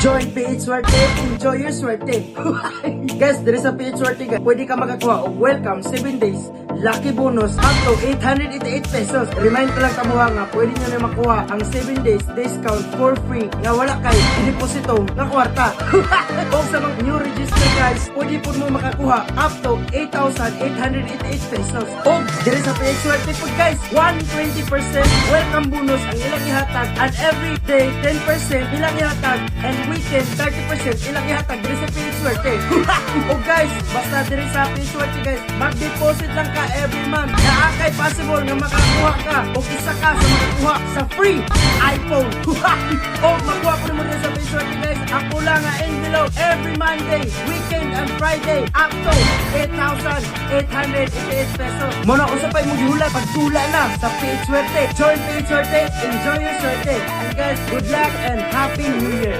Join PH Swerte, enjoy your swerte. Guys, there is a PH Swerte guys. Pwede ka makakuha og welcome 7 days lucky bonus up to 888 pesos. Remind ko lang kamuha nga, pwede nyo na makuha ang 7 days discount for free nga wala kay deposito nga kwarta. Kung sa mga new register guys, pwede po mo makakuha up to 8,888 pesos. O there is a PH Swerte po guys, 120% welcome bonus ang ilang ihatag, and every day 10% ilang ihatag, and weekend 30% ilang ihatag. There is a PH Swerte. O guys, basta there is a PH Swerte guys, mag-deposit lang ka every month. Naakay possible nga makakuha ka o isa ka sa makakuha sa free iPhone. O makuha po naman sa PH Swerte guys, ako lang nga envelope every Monday, weekend and Friday up to 8,888 pesos. Muna kung sa pa yung gihula, pagtula na sa PH Swerte. Join PH Swerte, enjoy your swerte. And guys, good luck and Happy New Year.